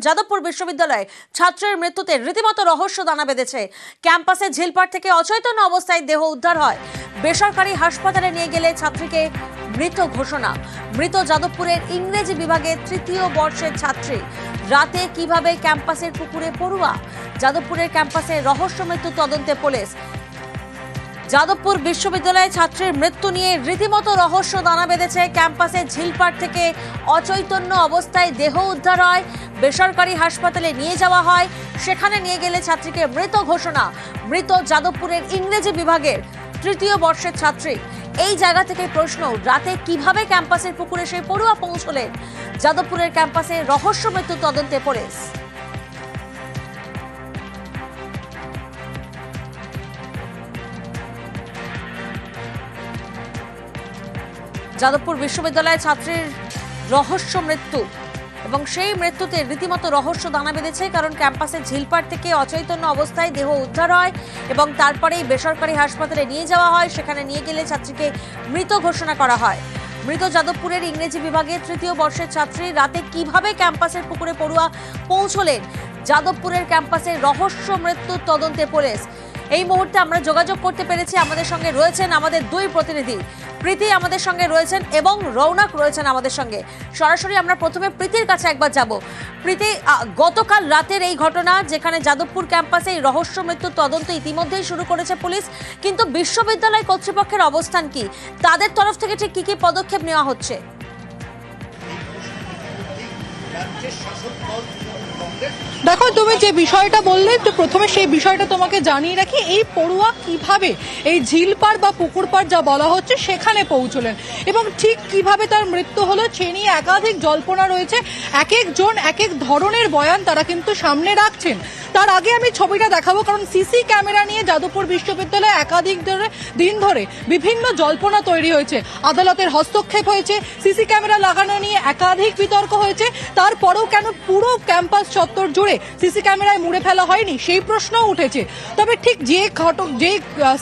যাদবপুর বিশ্ববিদ্যালয়ে ছাত্রের মৃত্যুতে রীতিমতো রহস্য দানা বেঁধেছে। ক্যাম্পাসে ঝিলপাড় থেকে অচৈতন্য অবস্থায় দেহ উদ্ধার হয়। বেসরকারি হাসপাতালে নিয়ে গেলে ছাত্রীকে মৃত ঘোষণা। মৃত যাদবপুরের ইংরেজি বিভাগের তৃতীয় বর্ষের ছাত্রী। রাতে কিভাবে ক্যাম্পাসের পুকুরে পড়ুয়া? যাদবপুরের ক্যাম্পাসে রহস্য মৃত্যু তদন্তে পুলিশ। যাদবপুর বিশ্ববিদ্যালয়ে ছাত্রীর মৃত্যু নিয়ে রীতিমতো রহস্য দানা বেঁধেছে। ক্যাম্পাসে ঝিলপাড় থেকে অচৈতন্য অবস্থায় দেহ উদ্ধার হয়। বেসরকারি হাসপাতালে নিয়ে যাওয়া হয়। সেখানে নিয়ে গেলে ছাত্রীকে মৃত ঘোষণা। মৃত যাদবপুরের ইংরেজি বিভাগের তৃতীয় বর্ষের ছাত্রী। এই জায়গা থেকে প্রশ্ন, রাতে কিভাবে ক্যাম্পাসের পুকুরে সেই পড়ুয়া পৌঁছলেন? যাদবপুরের ক্যাম্পাসে রহস্য মৃত্যু তদন্তে পুলিশ। যাদবপুর বিশ্ববিদ্যালয়ের ছাত্রীর রহস্য মৃত্যু এবং সেই মৃত্যুতে রীতিমতো রহস্য দানা বেঁধেছে। কারণ ক্যাম্পাসে ঝিলপাড় থেকে অচৈতন্য অবস্থায় দেহ উদ্ধার হয় এবং তারপরেই বেসরকারি হাসপাতালে নিয়ে যাওয়া হয়। সেখানে নিয়ে গেলে ছাত্রীকে মৃত ঘোষণা করা হয়। মৃত যাদবপুরের ইংরেজি বিভাগের তৃতীয় বর্ষের ছাত্রী। রাতে কিভাবে ক্যাম্পাসের পুকুরে পড়ুয়া পৌঁছলেন? যাদবপুরের ক্যাম্পাসে রহস্য মৃত্যুর তদন্তে পুলিশ। এই মুহূর্তে আমরা যোগাযোগ করতে পেরেছি। আমাদের সঙ্গে রয়েছেন আমাদের দুই প্রতিনিধি। প্রীতি আমাদের সঙ্গে রয়েছেন এবং রৌনক রয়েছেন আমাদের সঙ্গে। সরাসরি আমরা প্রথমে প্রীতির কাছে একবার যাব। প্রীতি, গতকাল রাতের এই ঘটনা, যেখানে যাদবপুর ক্যাম্পাসে এই রহস্য মৃত্যুর তদন্ত ইতিমধ্যেই শুরু করেছে পুলিশ, কিন্তু বিশ্ববিদ্যালয় কর্তৃপক্ষের অবস্থান কি? তাদের তরফ থেকে ঠিক কি কি পদক্ষেপ নেওয়া হচ্ছে? দেখো, তুমি যে বিষয়টা বললে, তো প্রথমে সেই বিষয়টা তোমাকে জানিয়ে রাখি। এই পড়ুয়া কিভাবে এই ঝিলপাড় বা পুকুর পাড় যা বলা হচ্ছে সেখানে পৌঁছলেন এবং ঠিক কিভাবে তার মৃত্যু হলো সে নিয়ে একাধিক জল্পনা রয়েছে। এক একজন এক এক ধরনের বয়ান তারা কিন্তু সামনে রাখছেন। তার আগে আমি ছবিটা দেখাবো, কারণ সিসি ক্যামেরা নিয়ে যাদবপুর বিশ্ববিদ্যালয়ে একাধিক দিন ধরে বিভিন্ন জল্পনা তৈরি হয়েছে। আদালতের হস্তক্ষেপ হয়েছে, সিসি ক্যামেরা লাগানো নিয়ে একাধিক বিতর্ক হয়েছে। তারপরেও কেন পুরো ক্যাম্পাস চত্বর জুড়ে সিসি ক্যামেরায় মুড়ে ফেলা হয়নি সেই প্রশ্নও উঠেছে। তবে ঠিক যে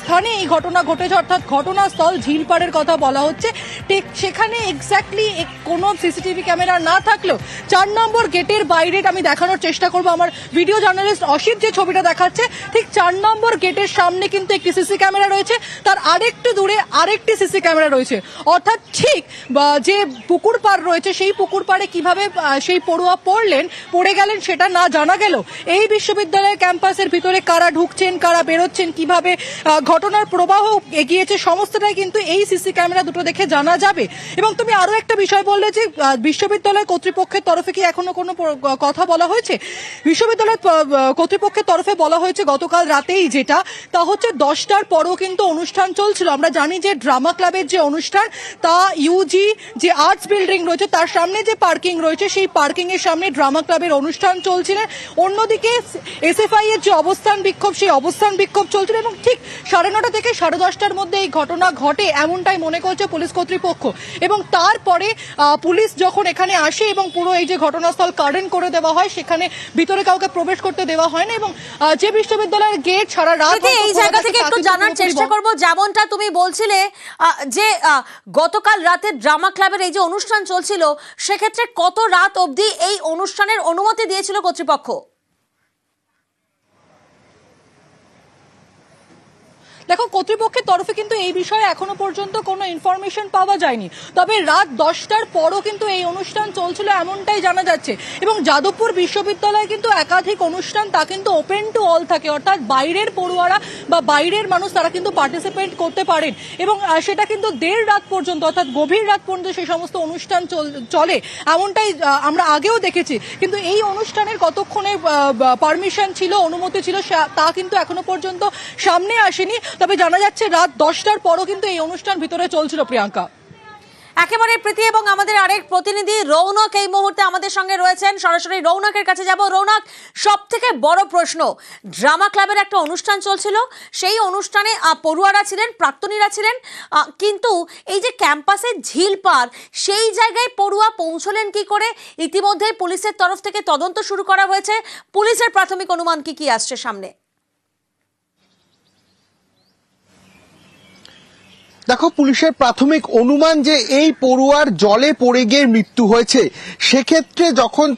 স্থানে এই ঘটনা ঘটেছে, অর্থাৎ ঘটনাস্থল ঝিলপাড়ের কথা বলা হচ্ছে, ঠিক সেখানে এক্স্যাক্টলি কোনো সিসিটিভি ক্যামেরা না থাকলেও 4 নম্বর গেটের বাইরে, আমি দেখানোর চেষ্টা করবো, আমার ভিডিও জার্নালিস্ট অসিত যে ছবিটা দেখাচ্ছে, ঠিক 4 নম্বর গেটের সামনে কিন্তু একটি সিসি ক্যামেরা রয়েছে, তার আরেকটু দূরে আরেকটি সিসি ক্যামেরা রয়েছে। অর্থাৎ ঠিক যে পুকুর পাড় রয়েছে, সেই পুকুর পাড়ে কিভাবে সেই পড়ুয়া পড়ে গেলেন সেটা না জানা গেল, এই বিশ্ববিদ্যালয়ের ক্যাম্পাসের ভিতরে কারা ঢুকছেন কারা বেরোচ্ছেন, কিভাবে ঘটনার প্রবাহ এগিয়েছে, সমস্তটাই কিন্তু এই সিসি ক্যামেরা দুটো দেখে জানা যাবে। এবং তুমি আরো একটা বিষয় বললে যে বিশ্ববিদ্যালয় কর্তৃপক্ষের তরফে কি এখনো কোনো কথা বলা হয়েছে? বিশ্ববিদ্যালয় কর্তৃপক্ষের তরফে বলা হয়েছে গতকাল রাতেই, যেটা তা হচ্ছে 10টার পরও কিন্তু অনুষ্ঠান চলছিল। আমরা জানি যে ড্রামা ক্লাবের যে অনুষ্ঠান, তা ইউজি যে আর্টস বিল্ডিং রয়েছে তার সামনে যে পার্কিং রয়েছে, সেই পার্কিং এর সামনে ড্রামা ক্লাবের অনুষ্ঠান চলছিলেন। অন্যদিকে এসএফআই এর যে অবস্থান বিক্ষোভ, সেই অবস্থান বিক্ষোভ চলছিল এবং ঠিক 9:30 থেকে 10:30টার মধ্যে এই ঘটনা ঘটে এমনটাই মনে করছে পুলিশ কর্তৃপক্ষ। এবং তারপরে পুলিশ যখন এখানে আসে এবং পুরো এই যে ঘটনাস্থল কার্ডেন করে দেওয়া হয়, সেখানে ভিতরে কাউকে প্রবেশ করতে দেওয়া হয় না এবং যে বিশ্ববিদ্যালয়ের গেট সারা রাত। এই জায়গা থেকে একটু জানার চেষ্টা করব, যেমনটা তুমি বলছিলে যে গতকাল রাতে ড্রামা ক্লাবের এই যে অনুষ্ঠান চলছিল, সেক্ষেত্রে কত রাত অবধি এই অনুষ্ঠানের অনুমতি দিয়েছিল কর্তৃপক্ষ? দেখো, কর্তৃপক্ষের তরফে কিন্তু এই বিষয়ে এখনো পর্যন্ত কোনো ইনফরমেশন পাওয়া যায়নি। তবে রাত 10টার পরও কিন্তু এই অনুষ্ঠান চলছিল এমনটাই জানা যাচ্ছে। এবং যাদবপুর বিশ্ববিদ্যালয়ে কিন্তু একাধিক অনুষ্ঠান, তা কিন্তু ওপেন টু অল থাকে, অর্থাৎ বাইরের পড়ুয়ারা বা বাইরের মানুষ তারা কিন্তু পার্টিসিপেট করতে পারেন এবং সেটা কিন্তু দেড় রাত পর্যন্ত, অর্থাৎ গভীর রাত পর্যন্ত সেই সমস্ত অনুষ্ঠান চলে, এমনটাই আমরা আগেও দেখেছি। কিন্তু এই অনুষ্ঠানের কতক্ষণে পারমিশন ছিল, অনুমতি ছিল, তা কিন্তু এখনো পর্যন্ত সামনে আসেনি। তবে জানা যাচ্ছে রাত 10টার পরও কিন্তু এই অনুষ্ঠান ভিতরে চলছিল। প্রিয়াঙ্কা, একেবারে প্রীতি এবং আমাদের আরেক প্রতিনিধি রৌনক এই মুহূর্তে আমাদের সঙ্গে রয়েছেন। সরাসরি রৌনকের কাছে যাব। রৌনক, সব থেকে বড় প্রশ্ন, ড্রামা ক্লাবের একটা অনুষ্ঠান চলছিল, সেই অনুষ্ঠানে পড়ুয়ারা ছিলেন, প্রাক্তনীরা ছিলেন, কিন্তু এই যে ক্যাম্পাসের ঝিলপাড়, সেই জায়গায় পড়ুয়া পৌঁছলেন কি করে? ইতিমধ্যেই পুলিশের তরফ থেকে তদন্ত শুরু করা হয়েছে। পুলিশের প্রাথমিক অনুমান কি আসছে সামনে? দেখো, পুলিশের প্রাথমিক অনুমান যে এই পড়ুয়ার জলে পড়ে গিয়ে মৃত্যু হয়েছে, সেক্ষেত্রে যখন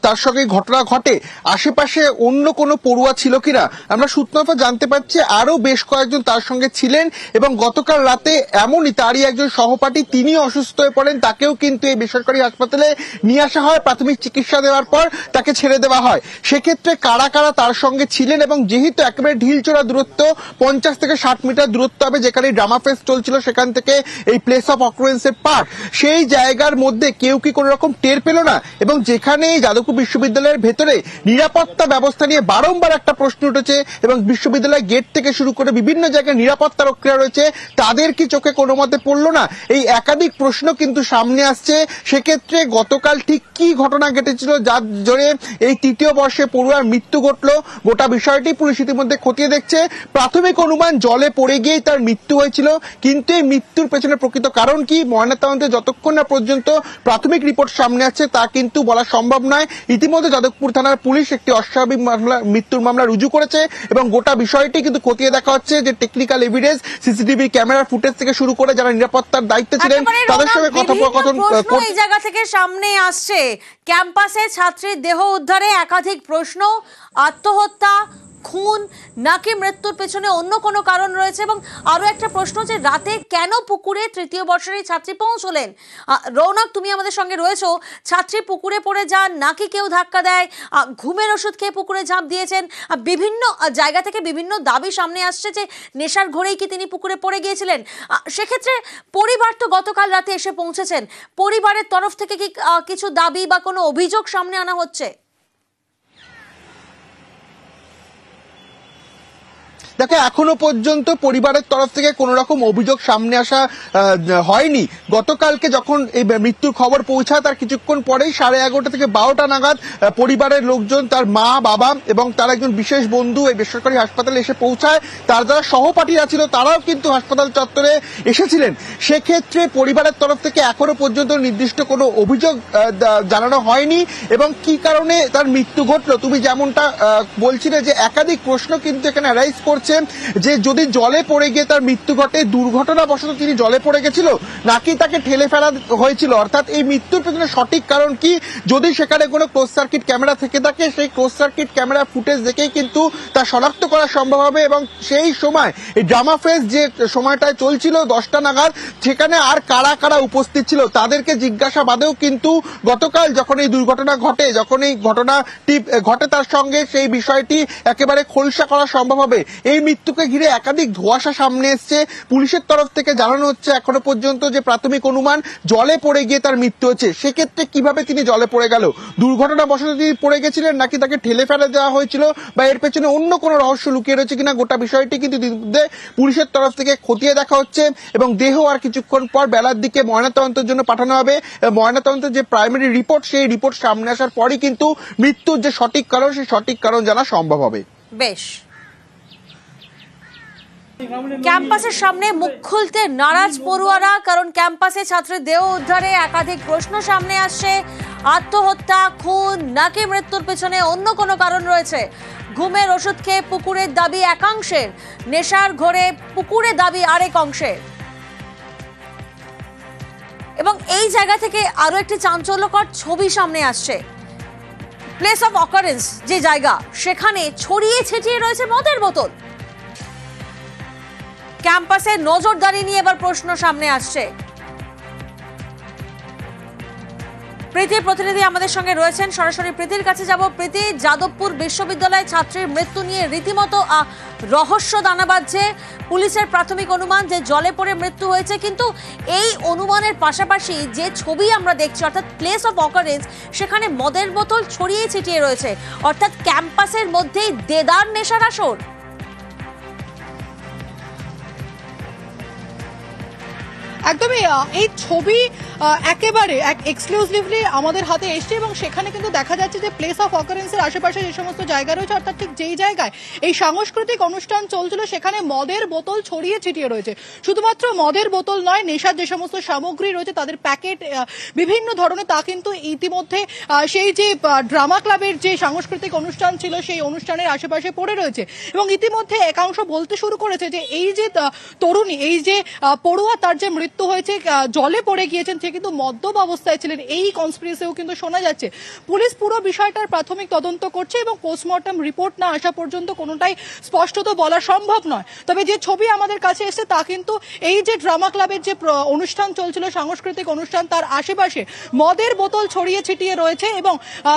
তার সঙ্গে ঘটনা ঘটে আশেপাশে অন্য কোনো পড়ুয়া ছিল কিনা আমরা সূত্রমত জানতে পারছি আরো বেশ কয়েকজন তার সঙ্গে ছিলেন এবং গতকাল রাতে এমনই তারই একজন সহপাঠী তিনি অসুস্থ হয়ে পড়েন, তাকেও কিন্তু এই বেসরকারি হাসপাতালে নিয়ে আসা হয়, প্রাথমিক চিকিৎসা দেওয়ার পর তাকে ছেড়ে দেওয়া হয়। সেক্ষেত্রে কারা কারা তার সঙ্গে ছিলেন এবং যেহেতু একেবারে ঢিলচোড়া দূরত্ব 50 থেকে 60 মিটার দূরত্ব হবে যেখানে ড্রামা ফেস চলছিল সেখান থেকে এই প্লেস অফ অকারেন্সের পার্ট, সেই জায়গার মধ্যে কেউ কি কোনো রকম টের পেল না এবং যেখানে যাদবপুর বিশ্ববিদ্যালয়ের ভেতরে নিরাপত্তা ব্যবস্থা নিয়ে বারংবার একটা প্রশ্ন উঠেছে এবং বিশ্ববিদ্যালয় গেট থেকে শুরু করে বিভিন্ন জায়গায় নিরাপত্তা রক্ষীরা রয়েছে, তাদের কি চোখে কোনো মতে পড়লো না? এই একাধিক প্রশ্ন কিন্তু সামনে আসছে। সেক্ষেত্রে গতকাল ঠিক কি ঘটনা ঘটেছিল যার জোরে এই তৃতীয় বর্ষে পড়ুয়ার মৃত্যু ঘটলো, গোটা বিষয়টি পুলিশ ইতিমধ্যে খতিয়ে দেখছে। প্রাথমিক অনুমান জলে পড়ে গিয়েই তার মৃত্যু হয়েছিল, কিন্তু এই মৃত্যুর পেছনে প্রকৃত কারণ কি ময়নাতদন্তে যতক্ষণ না পর্যন্ত প্রাথমিক রিপোর্ট সামনে আসছে তা কিন্তু বলা সম্ভব নয়। ইতিমধ্যে যাদবপুর থানার পুলিশ একটি অস্বাভাবিক মৃত্যুর মামলা রুজু করেছে এবং গোটা বিষয়টি কিন্তু খতিয়ে দেখা হচ্ছে যে টেকনিক্যাল এভিডেন্স, সিসিটিভি ক্যামেরার ফুটেজ থেকে শুরু করে যারা নিরাপত্তার দায়িত্বে ছিলেন তাদের সঙ্গে কথোপকথন। এই জায়গা থেকে সামনে আসছে ক্যাম্পাসে ছাত্রীর দেহ উদ্ধারে একাধিক প্রশ্ন, আত্মহত্যা, খুন নাকি মৃত্যুর পেছনে অন্য কোনো কারণ রয়েছে এবং আরো একটা প্রশ্ন যে রাতে কেন পুকুরে তৃতীয় বর্ষের এই ছাত্রী পৌঁছলেন? রৌনক, তুমি আমাদের সঙ্গে রয়েছো, ছাত্রী পুকুরে পড়ে যান নাকি কেউ ধাক্কা দেয়, ঘুমের ওষুধ খেয়ে পুকুরে ঝাঁপ দিয়েছেন, বিভিন্ন জায়গা থেকে বিভিন্ন দাবি সামনে আসছে যে নেশার ঘোরেই কি তিনি পুকুরে পড়ে গিয়েছিলেন। সেক্ষেত্রে পরিবার তো গতকাল রাতে এসে পৌঁছেছেন, পরিবারের তরফ থেকে কি কিছু দাবি বা কোনো অভিযোগ সামনে আনা হচ্ছে? দেখো, এখনো পর্যন্ত পরিবারের তরফ থেকে কোনো রকম অভিযোগ সামনে আসা হয়নি। গতকালকে যখন এই মৃত্যুর খবর পৌঁছায় তার কিছুক্ষণ পরেই 11:30 থেকে 12টা নাগাদ পরিবারের লোকজন, তার মা বাবা এবং তার একজন বিশেষ বন্ধু এই বেসরকারি হাসপাতালে এসে পৌঁছায়। তার যারা সহপাঠীরা ছিল তারাও কিন্তু হাসপাতাল চত্বরে এসেছিলেন। সেক্ষেত্রে পরিবারের তরফ থেকে এখনো পর্যন্ত নির্দিষ্ট কোনো অভিযোগ জানানো হয়নি এবং কি কারণে তার মৃত্যু ঘটলো তুমি যেমনটা বলছিলে যে একাধিক প্রশ্ন কিন্তু এখানে অ্যারাইজ করছে যে যদি জলে পড়ে গিয়ে তার মৃত্যু ঘটে, দুর্ঘটনাবশত তিনি জলে পড়ে গেছিল নাকি তাকে ঠেলে ফেলা হয়েছিল, অর্থাৎ এই মৃত্যুর পেছনে সঠিক কারণ কি? যদি সেখানে কোনো ক্লোজ সার্কিট ক্যামেরা থেকে থাকে সেই ক্লোজ সার্কিট ক্যামেরা ফুটেজ দেখেই কিন্তু তা শনাক্ত করা সম্ভব হবে এবং সেই সময় এই ড্রামা ফেস যে সময়টায় চলছিল 10টা নাগাদ, সেখানে আর কারা কারা উপস্থিত ছিল তাদেরকে জিজ্ঞাসাবাদেও কিন্তু গতকাল যখন এই দুর্ঘটনা ঘটে, যখন এই ঘটনাটি ঘটে তার সঙ্গে সেই বিষয়টি একেবারে খোলসা করা সম্ভব হবে। এই মৃত্যুকে ঘিরে একাধিক ধোঁয়াশা সামনে এসছে। পুলিশের তরফ থেকে জানানো হচ্ছে এখনো পর্যন্ত যে প্রাথমিক অনুমান জলে পড়ে গিয়ে তার মৃত্যু হচ্ছে। সেক্ষেত্রে কিভাবে তিনি জলে পড়ে গেল, দুর্ঘটনাবশত তিনি পড়ে গেছিলেন নাকি তাকে ঠেলে ফেলে দেওয়া হয়েছিল বা এর পেছনে অন্য কোনো রহস্য লুকিয়ে রয়েছে কিনা, গোটা বিষয়টি কিন্তু পুলিশের তরফ থেকে খতিয়ে দেখা হচ্ছে এবং দেহ আর কিছুক্ষণ পর বেলার দিকে ময়নাতদন্তের জন্য পাঠানো হবে। ময়নাতদন্তের যে প্রাইমারি রিপোর্ট সেই রিপোর্ট সামনে আসার পরই কিন্তু মৃত্যুর যে সঠিক কারণ সেই সঠিক কারণ জানা সম্ভব হবে। বেশ, ক্যাম্পাসের সামনে মুখ খুলতে নারাজ পড়ুয়ারা, কারণ ক্যাম্পাসে ছাত্রের দেহ উদ্ধারে একাধিক প্রশ্ন সামনে আসছে। আত্মহত্যা, খুন নাকি মৃত্যুর পেছনে অন্য কোনো কারণ রয়েছে? ঘুমের ওষুধ খেয়ে পুকুরের দাবি একাংশের, নেশার ঘোরে পুকুরে দাবি আরেক অংশের। এবং এই জায়গা থেকে আরো একটি চাঞ্চল্যকর ছবি সামনে আসছে। প্লেস অফ অকারেন্স যে জায়গা, সেখানে ছড়িয়ে ছিটিয়ে রয়েছে মদের বোতল। ক্যাম্পাসে নজরদারি নিয়ে এবার প্রশ্ন সামনে আসছে। প্রীতির প্রতিনিধি আমাদের সঙ্গে রয়েছেন, সরাসরি প্রীতির কাছে যাব। প্রীতি, যাদবপুর বিশ্ববিদ্যালয় ছাত্রীর মৃত্যু নিয়ে রীতিমতো রহস্য দানা বাঁধছে। পুলিশের প্রাথমিক অনুমান যে জলে পড়ে মৃত্যু হয়েছে, কিন্তু এই অনুমানের পাশাপাশি যে ছবি আমরা দেখছি অর্থাৎ প্লেস অফ অকারেন্স, সেখানে মদের বোতল ছড়িয়ে ছিটিয়ে রয়েছে, অর্থাৎ ক্যাম্পাসের মধ্যেই দেদার নেশার আসর। একদমই এই ছবি একেবারে এক্সক্লুসিভলি আমাদের হাতে এসছে এবং সেখানে কিন্তু দেখা যাচ্ছে যে প্লেস অফ অকারেন্সের আশেপাশে যে সমস্ত জায়গা রয়েছে অর্থাৎ ঠিক যেই জায়গায় এই সাংস্কৃতিক অনুষ্ঠান চলছিল সেখানে মদের বোতল ছড়িয়ে ছিটিয়ে রয়েছে। শুধুমাত্র মদের বোতল নয়, নেশার যে সমস্ত সামগ্রী রয়েছে তাদের প্যাকেট বিভিন্ন ধরনের, তা কিন্তু ইতিমধ্যে সেই যে ড্রামা ক্লাবের যে সাংস্কৃতিক অনুষ্ঠান ছিল সেই অনুষ্ঠানের আশেপাশে পড়ে রয়েছে। এবং ইতিমধ্যে একাংশ বলতে শুরু করেছে যে এই যে তরুণী, এই যে পড়ুয়া, তার যে মৃত্যু হয়েছে, জলে পড়ে গিয়েছেন, সে কিন্তু মদ্যপ অবস্থায় ছিলেন, এই কনস্পিরেসিও কিন্তু শোনা যাচ্ছে। পুলিশ পুরো বিষয়টার প্রাথমিক তদন্ত করছে এবং পোস্টমর্টম রিপোর্ট না আসা পর্যন্ত কোনোটাই স্পষ্টত বলা সম্ভব নয়। তবে যে ছবি আমাদের কাছে এসেছে তা কিন্তু এই যে ড্রামা ক্লাবের যে অনুষ্ঠান চলছিল, সাংস্কৃতিক অনুষ্ঠান, তার আশেপাশে মদের বোতল ছড়িয়ে ছিটিয়ে রয়েছে এবং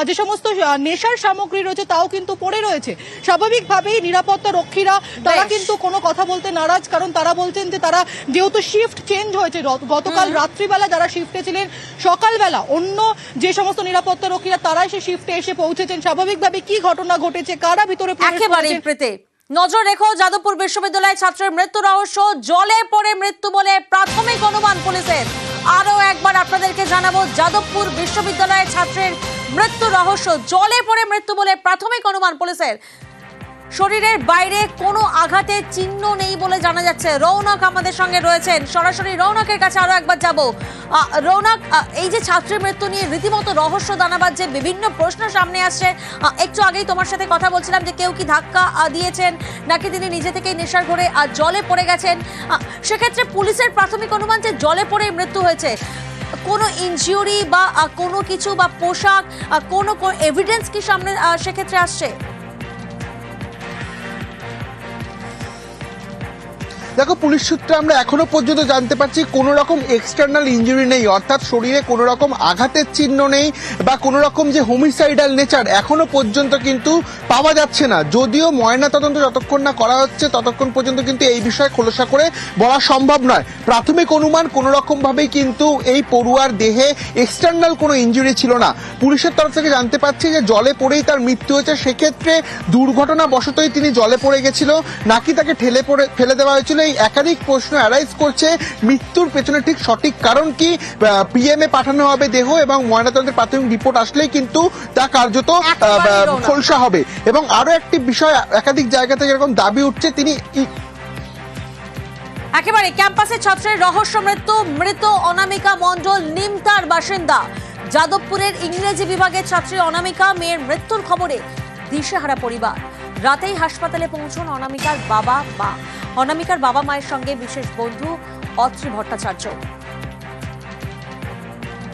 যে সমস্ত নেশার সামগ্রী রয়েছে তাও কিন্তু পড়ে রয়েছে। স্বাভাবিকভাবেই নিরাপত্তা রক্ষীরা তারা কিন্তু কোনো কথা বলতে নারাজ, কারণ তারা বলছেন যে তারা যেহেতু শিফট চেঞ্জ হয়েছে, গতকাল রাত্রিবেলা যারা শিফটে ছিলেন, সকালবেলা অন্য যে সমস্ত নিরাপত্তা রক্ষীরা তারাই সে শিফটে এসে পৌঁছেছেন। স্বাভাবিকভাবে কি ঘটনা ঘটেছে, কারা ভিতরে একেবারে প্রীতি নজর রেখো। যাদবপুর বিশ্ববিদ্যালয় ছাত্রের মৃত্যু রহস্য, জলে পড়ে মৃত্যু বলে প্রাথমিক অনুমান পুলিশের। আরো একবার আপনাদেরকে জানাবো, যাদবপুর বিশ্ববিদ্যালয়ের ছাত্রের মৃত্যু রহস্য, জলে পড়ে মৃত্যু বলে প্রাথমিক অনুমান পুলিশের। শরীরের বাইরে কোনো আঘাতের চিহ্ন নেই বলে জানা যাচ্ছে। রৌনক আমাদের সঙ্গে রয়েছেন, সরাসরি রৌনকের কাছে আরো একবার যাব। রৌনক, এই যে ছাত্রের মৃত্যু নিয়ে রীতিমতো রহস্য দানাবাদ যে বিভিন্ন প্রশ্ন সামনে আসছে, একটু আগেই তোমার সাথে কথা বলছিলাম যে কেউ কি ধাক্কা দিয়েছেন নাকি তিনি নিজে থেকেই নেশার ঘরে জলে পড়ে গেছেন। সেক্ষেত্রে পুলিশের প্রাথমিক অনুমান যে জলে পড়ে মৃত্যু হয়েছে, কোনো ইনজিউরি বা কোনো কিছু বা পোশাক, কোনো এভিডেন্স কি সামনে সেক্ষেত্রে আসছে? দেখো, পুলিশ সূত্রে আমরা এখনো পর্যন্ত জানতে পারছি কোনো রকম এক্সটার্নাল ইনজুরি নেই, অর্থাৎ শরীরে কোনো রকম আঘাতের চিহ্ন নেই বা কোনো রকম যে হোমিসাইডাল নেচার এখনো পর্যন্ত কিন্তু পাওয়া যাচ্ছে না। যদিও ময়নাতদন্ত যতক্ষণ না করা হচ্ছে ততক্ষণ পর্যন্ত কিন্তু এই বিষয়ে খোলসা করে বলা সম্ভব নয়। প্রাথমিক অনুমান কোনো রকম ভাবেই কিন্তু এই পড়ুয়ার দেহে এক্সটার্নাল কোনো ইনজুরি ছিল না। পুলিশের তরফ থেকে জানতে পারছি যে জলে পড়েই তার মৃত্যু হয়েছে। সেক্ষেত্রে দুর্ঘটনা বশতই তিনি জলে পড়ে গেছিল নাকি তাকে ফেলে দেওয়া হয়েছিল, এই একাধিক প্রশ্ন অ্যারাইজ করছে। মৃত্যুর পেছনে ঠিক সঠিক কারণ কি, পিএমএ পাঠানো হবে দেহ এবং ময়নাতদন্তের প্রাথমিক রিপোর্ট আসলেই কিন্তু তা কার্যত খোলসা হবে। এবং আরো একটি বিষয় একাধিক জায়গা থেকে এরকম দাবি উঠছে, তিনি একেবারে ক্যাম্পাসে ছাত্রের রহস্য মৃত্যু, মৃত অনামিকা মণ্ডল নিমতার বাসিন্দা। যাদবপুরের ইংরেজি বিভাগের ছাত্রী অনামিকা, মেয়ের মৃত্যুর খবরে দিশেহারা পরিবার। রাতেই হাসপাতালে পৌঁছন অনামিকার বাবা মা। অনামিকার বাবা মায়ের সঙ্গে বিশেষ বন্ধু অত্রি ভট্টাচার্য।